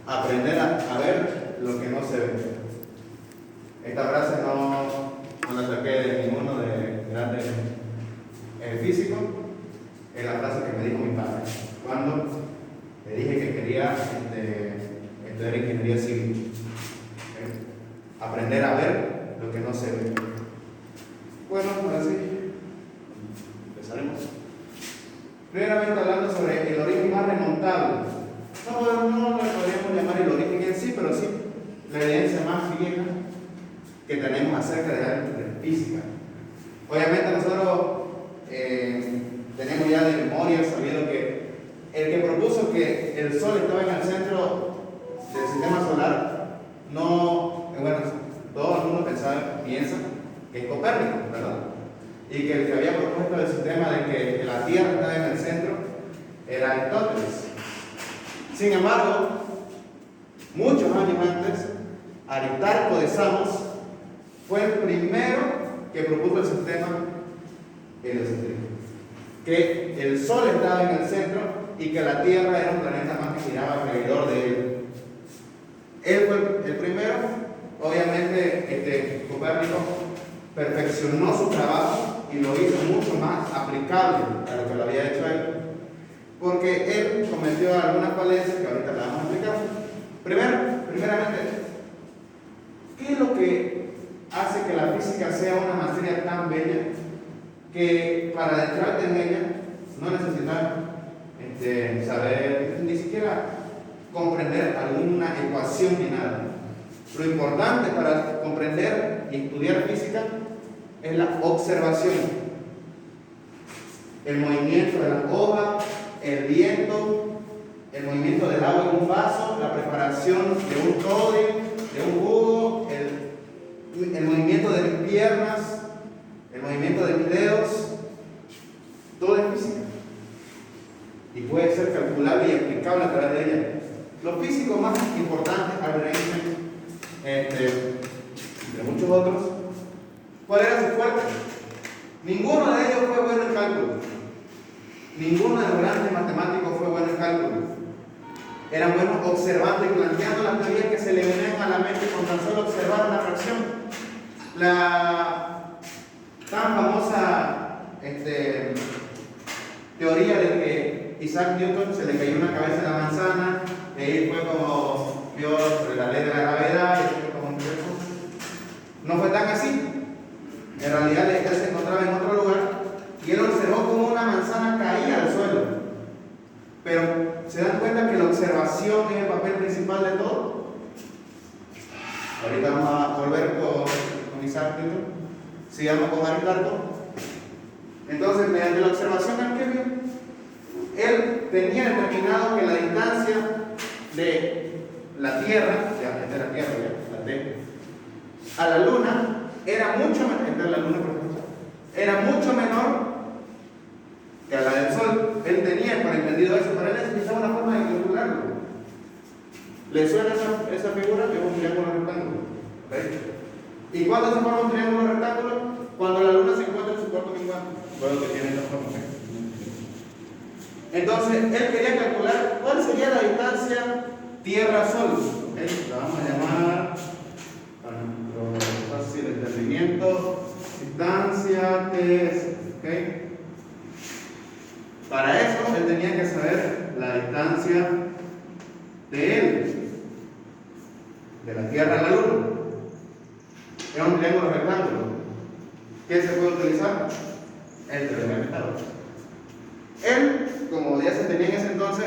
Aprender a ver lo que no se ve. Esta frase no la saqué de ninguno de grandes físicos. Es la frase que me dijo mi padre cuando le dije que quería estudiar ingeniería civil. Aprender a ver lo que no se ve. Bueno, ahora sí, empezaremos. Primeramente hablando sobre el origen más remontable. No lo podríamos llamar el origen en sí, pero sí la evidencia más vieja que tenemos acerca de la física. Obviamente nosotros tenemos ya de memoria sabido que el que propuso que el Sol estaba en el centro del sistema solar, todo el mundo piensa que es Copérnico, ¿verdad? Y que el que había propuesto el sistema de que la Tierra estaba en el centro era Aristóteles. Sin embargo, muchos años antes, Aristarco de Samos fue el primero que propuso el sistema heliocéntrico, que el Sol estaba en el centro y que la Tierra era un planeta más que giraba alrededor de él. Él fue el primero. Obviamente, Copérnico perfeccionó su trabajo y lo hizo mucho más aplicable a lo que lo había hecho él, porque él cometió algunas falencias que ahorita le vamos a explicar. Primeramente, ¿qué es lo que hace que la física sea una materia tan bella que para adentrarte en ella no necesitas saber, ni siquiera comprender alguna ecuación ni nada? Lo importante para comprender y estudiar física es la observación, el movimiento de la hoja, el viento, el movimiento del agua en un vaso, la preparación de un toddy, de un jugo, el movimiento de mis piernas, el movimiento de mis dedos. Todo es física y puede ser calculable y explicable a través de ella. Los físicos más importantes, Albert Einstein, entre muchos otros, ¿cuál era su fuerte? Ninguno de ellos fue bueno en cálculo. Ninguno de los grandes matemáticos fue bueno en cálculo. Eran buenos observando y planteando las teorías que se le venían a la mente con tan solo observar una fracción. La tan famosa teoría de que Isaac Newton se le cayó una cabeza en la manzana, y ahí fue como vio la ley de la gravedad, y fue como un tiempo. No fue tan así. En realidad él se encontraba en otro lugar y él observó cómo una manzana caía al suelo. Pero ¿se dan cuenta que la observación es el papel principal de todo? Ahorita vamos a volver con Isaac Newton. Sigamos con Aristarco. Entonces, mediante la observación que vio, él tenía determinado que la distancia de la Tierra, a la Luna era mucho menor que a la del Sol. Él tenía por entendido eso, pero él necesitaba una forma de calcularlo. ¿Le suena esa figura? Que es un triángulo rectángulo. ¿Okay? ¿Y cuándo se forma un triángulo rectángulo? Cuando la Luna se encuentra en su cuarto menguante. Bueno, que tiene esta forma. Entonces, él quería calcular cuál sería la distancia Tierra-Sol. ¿Okay? La vamos a llamar, para nuestro fácil entendimiento, distancia TS. ¿Okay? Para eso, él tenía que saber la distancia de él, de la Tierra a la Luna. Es un triángulo rectángulo. ¿Qué se puede utilizar? El teorema de Pitágoras. Él, como ya se tenía en ese entonces,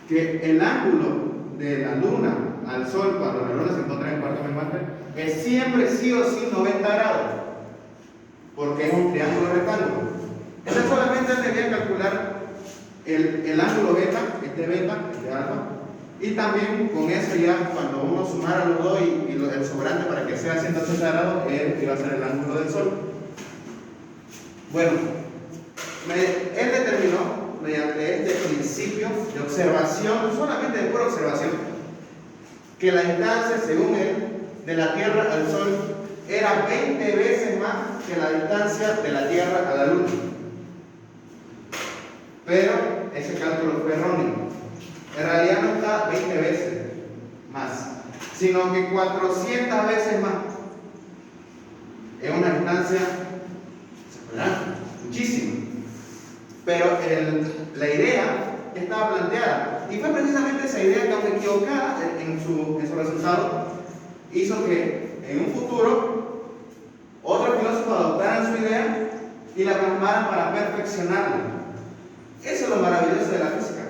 que el ángulo de la Luna al Sol, cuando la Luna se encuentra en cuarto menguante, es siempre sí o sí 90 grados, porque es un triángulo rectángulo. Entonces solamente él debía calcular el ángulo beta, beta, alfa, y también con eso ya cuando uno sumara los dos y el sobrante para que sea 180 grados, él iba a ser el ángulo del Sol. Bueno, él determinó mediante este principio de observación, solamente de pura observación, que la distancia, según él, de la Tierra al Sol era 20 veces más que la distancia de la Tierra a la Luna. Pero ese cálculo fue erróneo. en realidad no está 20 veces más, sino que 400 veces más. Es una distancia, ¿verdad?, muchísima. Pero la idea estaba planteada, y fue precisamente esa idea que, aunque equivocada en su resultado, hizo que en un futuro otros filósofos adoptaran su idea y la plasmaran para perfeccionarla. Eso es lo maravilloso de la física,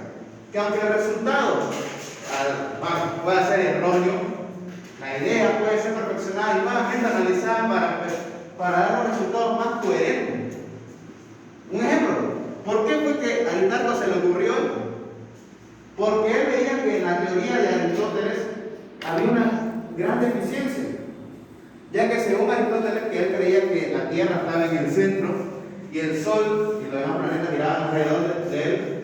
que aunque el resultado pueda ser erróneo, la idea puede ser perfeccionada y nuevamente analizada para dar los resultados más coherentes. Un ejemplo, ¿por qué fue que a Aristarco se le ocurrió esto? Porque él veía que en la teoría de Aristóteles había una gran deficiencia, ya que según Aristóteles, que él creía que la Tierra estaba en el centro y el Sol y los demás planetas giraban alrededor de él,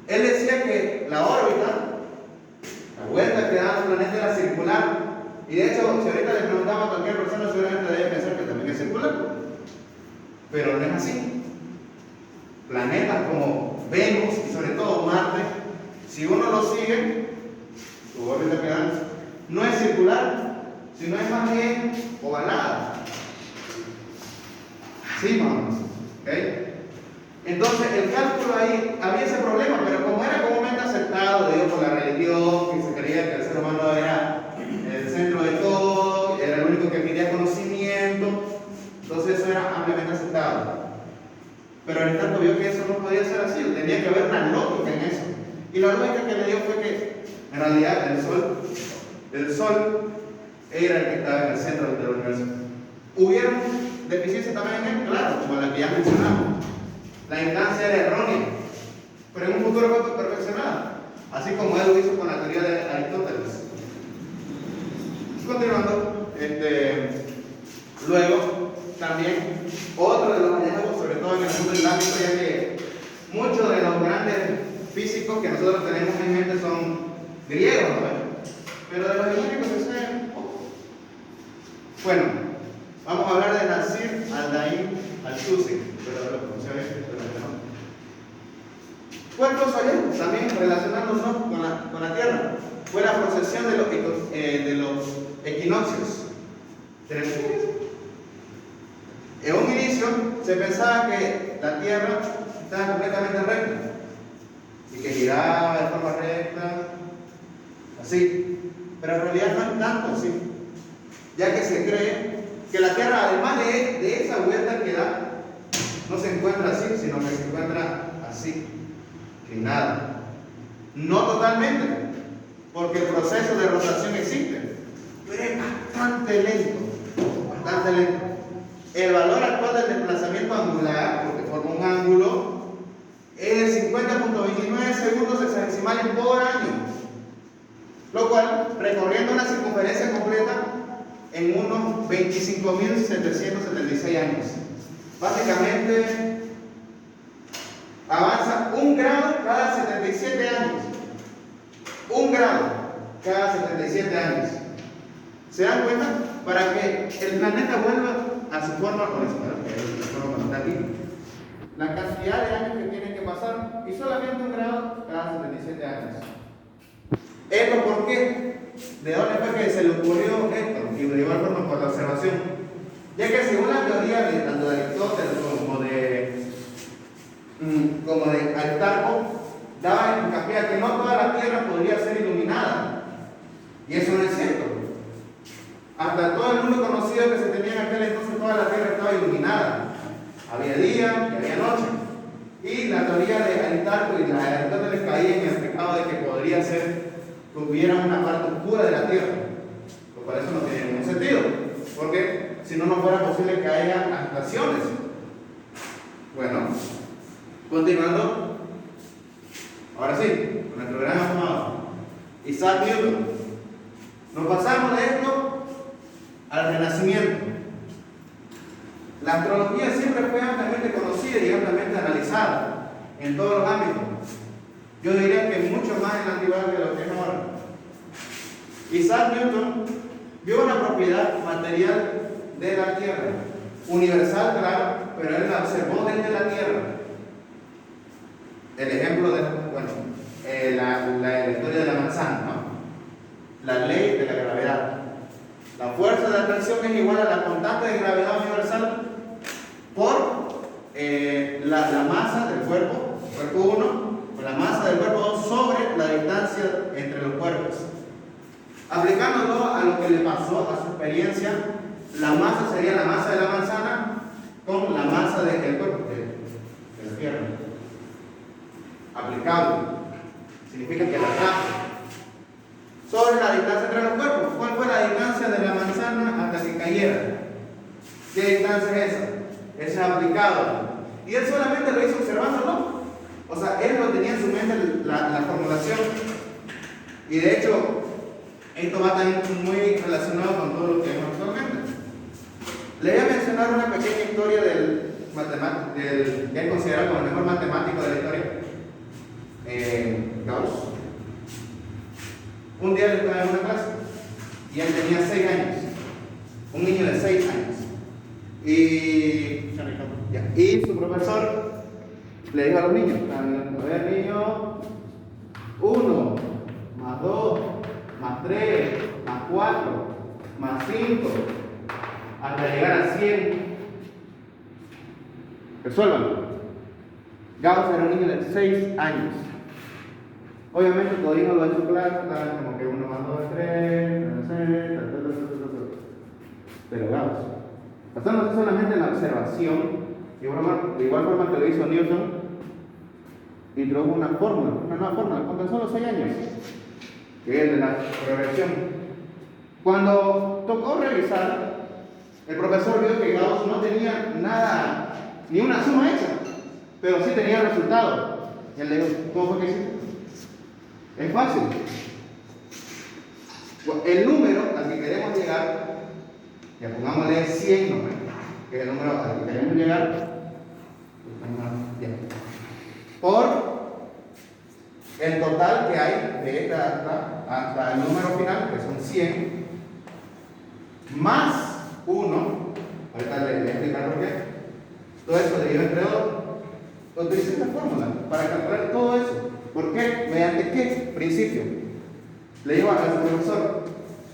él decía que la órbita, la vuelta que daban los planetas, era circular. Y de hecho, si ahorita le preguntamos a cualquier persona, seguramente debe pensar que también es circular, pero no es así. Planetas como Venus y sobre todo Marte, si uno lo sigue, su órbita que dan, no es circular, sino es más bien ovalada. Sí, vamos. ¿Okay? Entonces, el cálculo ahí había ese problema, pero como era comúnmente aceptado por la religión, que se creía que el ser humano era el centro de todo, era el único que pedía conocimiento, entonces eso era ampliamente aceptado. Pero Aristarco vio que eso no podía ser así, tenía que haber una lógica en eso. Y la lógica que le dio fue que, en realidad, el Sol era el que estaba en el centro del universo. ¿Hubieron deficiencias también en él? Claro, como la que ya mencionamos. La instancia era errónea, pero en un futuro fue perfeccionada, así como él lo hizo con la teoría de Aristóteles. Continuando, luego también otro de los hallazgos, sobre todo en el mundo islámico, ya que muchos de los grandes físicos que nosotros tenemos en mente son griegos, ¿no? Pero de los islámicos se sabe poco. Bueno, vamos a hablar de Nasir al-Din al-Tusi, pero lo conocí a veces, pero no. Cuerpos hallazgos también relacionándonos con la Tierra. Fue la procesión de los equinoccios. ¿Tenemos eso? En un inicio se pensaba que la Tierra estaba completamente recta y que giraba de forma recta, así, pero en realidad no es tanto así, ya que se cree que la Tierra, además de esa vuelta que da, no se encuentra así, sino que se encuentra así, inclinada. No totalmente, porque el proceso de rotación existe, pero es bastante lento, bastante lento. El valor actual del desplazamiento angular, porque forma un ángulo, es de 50.29 segundos hexadesimales por año, lo cual, recorriendo una circunferencia completa en unos 25.776 años. Básicamente, avanza 1 grado cada 77 años. 1 grado cada 77 años. ¿Se dan cuenta? Para que el planeta vuelva a su forma original, que es la forma que está aquí, la cantidad de años que tienen que pasar, y solamente 1 grado cada 77 años. ¿Esto por qué? ¿De dónde fue que se le ocurrió esto? Y de igual forma por la observación. Ya que según la teoría de tanto de Aristóteles como de Aristarco, daba hincapié a que no toda la Tierra podría ser iluminada. Y eso no es cierto. Hasta todo el mundo conocido que se tenía en aquel entonces, toda la Tierra estaba iluminada. Había día y había noche. Y la teoría de Aristarco y la de Aristóteles caía en el pecado de que podría ser que hubiera una parte oscura de la Tierra. Pues para eso no tiene ningún sentido, porque si no, no fuera posible que haya estaciones. Bueno, continuando, ahora sí, con nuestro gran amado Isaac Newton. Nos pasamos de esto al Renacimiento. La astrología siempre fue ampliamente conocida y ampliamente analizada en todos los ámbitos. Yo diría que mucho más en la antigüedad que lo que es ahora. Isaac Newton vio una propiedad material de la Tierra, universal, claro, pero él la observó desde la Tierra. El ejemplo de, bueno, universal, ¿no? La ley de la gravedad. La fuerza de atracción es igual a la constante de gravedad universal por la masa del cuerpo 1, por la masa del cuerpo 2 sobre la distancia entre los cuerpos. Aplicándolo a lo que le pasó a su experiencia, la masa sería la masa de la manzana con la masa del cuerpo de la Tierra. Aplicable significa que la trajo sobre la distancia entre los cuerpos. ¿Cuál fue la distancia de la manzana hasta que cayera? ¿Qué distancia es esa? Ese es aplicado. Y él solamente lo hizo observándolo. O sea, él lo tenía en su mente la formulación. Y de hecho, esto va también muy relacionado con todo lo que vemos actualmente. Le voy a mencionar una pequeña historia del que es considerado como el mejor matemático de la historia, Gauss. Un día le estaba en una clase y él tenía 6 años, un niño de 6 años, y su profesor le dijo a los niños: a ver, niño, 1 más 2 más 3 más 4 más 5 hasta llegar a 100. Resuélvanlo. Gauss era un niño de 6 años. Obviamente todavía no lo ha hecho clase, estaba como que 1 más 2 es 3, pero Gauss, basándose solamente en la observación, de igual forma que lo hizo Newton, introdujo una nueva fórmula, con tan solo 6 años, que es el de la progresión. Cuando tocó revisar, el profesor vio que Gauss no tenía nada, ni una suma hecha, pero sí tenía el resultado. Y él le dijo: ¿cómo fue que hiciste? Es fácil. El número al que queremos llegar, ya pongámosle 100 nomás, que es el número al que queremos llegar, por el total que hay de esta hasta el número final, que son 100, más 1, ahorita le voy a explicar por qué. Todo eso dividido entre 2. Utilicé esta fórmula para calcular todo eso. ¿Por qué? ¿Mediante qué principio? Le digo al profesor: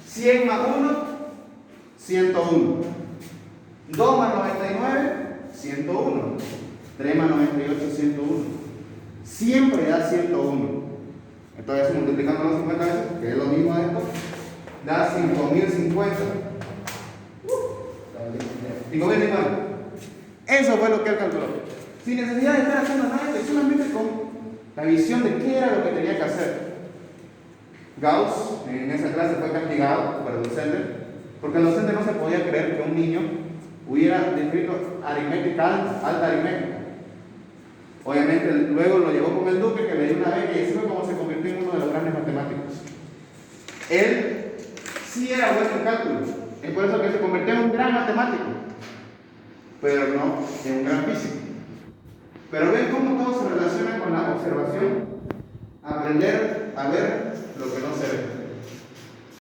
100 más 1, 101. 2 más 99, 101. 3 más 98, 101. Siempre da 101. Entonces, multiplicándolo 50 veces, que es lo mismo de esto, da 5050. 5050. Eso fue lo que él calculó. Sin necesidad de estar haciendo nada, solamente con la visión de qué era lo que tenía que hacer. Gauss en esa clase fue castigado por el docente, porque el docente no se podía creer que un niño hubiera descrito aritmética, alta aritmética. Obviamente luego lo llevó con el duque, que le dio una beca, y así fue como se convirtió en uno de los grandes matemáticos. Él sí era bueno en cálculo, es por eso que se convirtió en un gran matemático, pero no en un gran físico. Pero ven cómo todo se relaciona con la observación, aprender a ver lo que no se ve.